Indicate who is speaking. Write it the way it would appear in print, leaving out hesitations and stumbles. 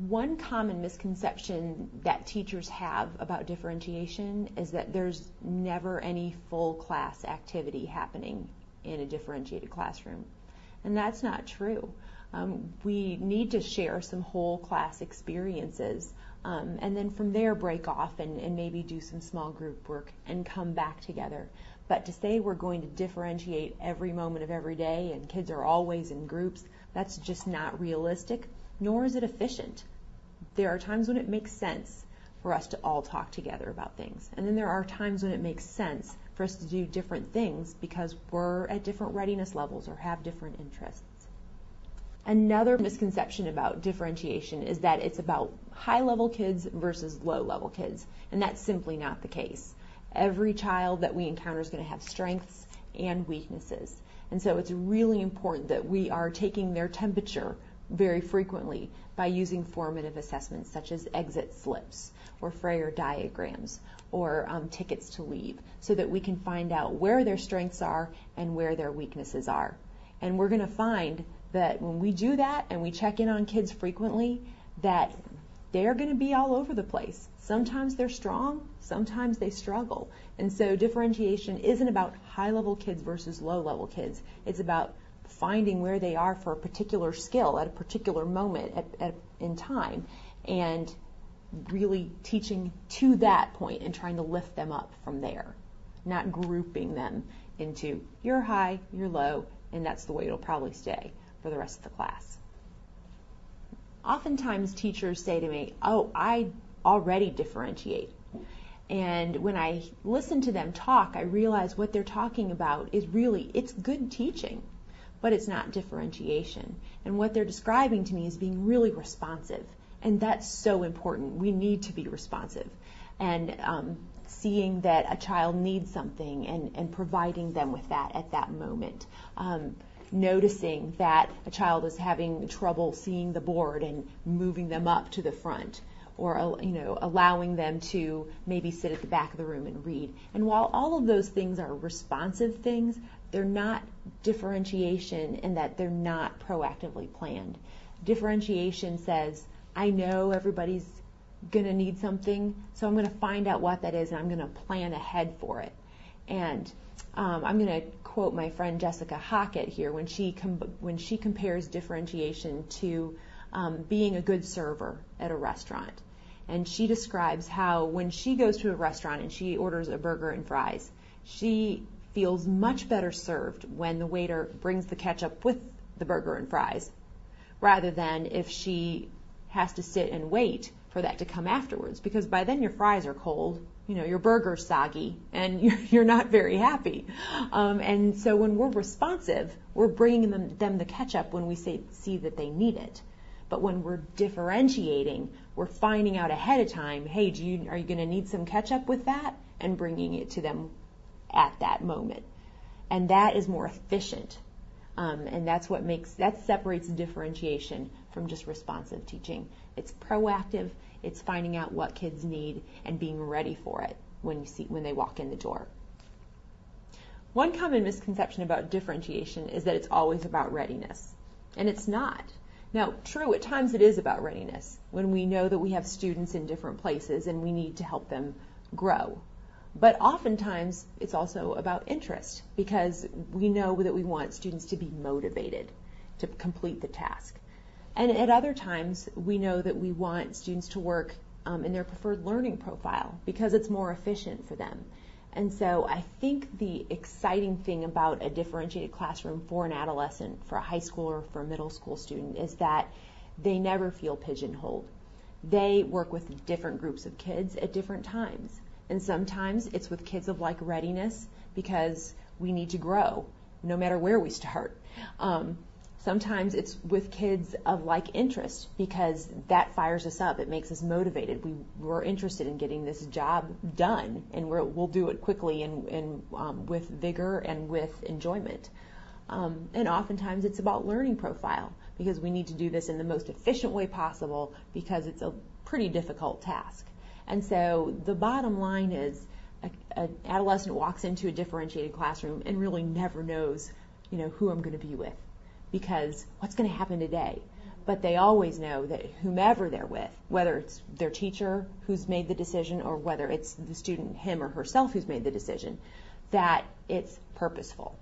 Speaker 1: One common misconception that teachers have about differentiation is that there's never any full class activity happening in a differentiated classroom. And that's not true. We need to share some whole class experiences, and then from there break off and maybe do some small group work and come back together. But to say we're going to differentiate every moment of every day and kids are always in groups, that's just not realistic, nor is it efficient. There are times when it makes sense for us to all talk together about things. And then there are times when it makes sense for us to do different things because we're at different readiness levels or have different interests. Another misconception about differentiation is that it's about high-level kids versus low-level kids, and that's simply not the case. Every child that we encounter is going to have strengths and weaknesses, and so it's really important that we are taking their temperature very frequently by using formative assessments such as exit slips or Freyer diagrams or tickets to leave, so that we can find out where their strengths are and where their weaknesses are. And we're going to find that when we do that and we check in on kids frequently, that they're going to be all over the place. Sometimes they're strong, sometimes they struggle. And so differentiation isn't about high-level kids versus low-level kids. It's about finding where they are for a particular skill at a particular moment in time and really teaching to that point and trying to lift them up from there, not grouping them into you're high, you're low, and that's the way it'll probably stay for the rest of the class. Oftentimes teachers say to me, oh, I already differentiate. And when I listen to them talk, I realize what they're talking about is really, it's good teaching, but it's not differentiation. And what they're describing to me is being really responsive. And that's so important. We need to be responsive. And seeing that a child needs something and providing them with that at that moment. Noticing that a child is having trouble seeing the board and moving them up to the front, or allowing them to maybe sit at the back of the room and read. And while all of those things are responsive things, they're not differentiation in that they're not proactively planned. Differentiation says, I know everybody's going to need something, so I'm going to find out what that is and I'm going to plan ahead for it. And I'm going to quote my friend Jessica Hockett here when she compares differentiation to being a good server at a restaurant. And she describes how when she goes to a restaurant and she orders a burger and fries, she feels much better served when the waiter brings the ketchup with the burger and fries, rather than if she has to sit and wait for that to come afterwards, because by then your fries are cold, your burger's soggy, and you're not very happy. And so when we're responsive, we're bringing them the ketchup when we see that they need it. But when we're differentiating, we're finding out ahead of time, hey, are you going to need some ketchup with that? And bringing it to them at that moment. And that is more efficient. And that separates differentiation from just responsive teaching. It's proactive. It's finding out what kids need and being ready for it when they walk in the door. One common misconception about differentiation is that it's always about readiness. And it's not. Now, true, at times it is about readiness, when we know that we have students in different places and we need to help them grow. But oftentimes it's also about interest, because we know that we want students to be motivated to complete the task. And at other times, we know that we want students to work in their preferred learning profile because it's more efficient for them. And so I think the exciting thing about a differentiated classroom for an adolescent, for a high school or for a middle school student, is that they never feel pigeonholed. They work with different groups of kids at different times. And sometimes it's with kids of like readiness because we need to grow no matter where we start. Sometimes it's with kids of like interest because that fires us up. It makes us motivated. We're interested in getting this job done, and we'll do it quickly and with vigor and with enjoyment. And oftentimes it's about learning profile because we need to do this in the most efficient way possible because it's a pretty difficult task. And so the bottom line is an adolescent walks into a differentiated classroom and really never knows, who I'm going to be with. Because what's going to happen today? but they always know that whomever they're with, whether it's their teacher who's made the decision or whether it's the student, him or herself, who's made the decision, that it's purposeful.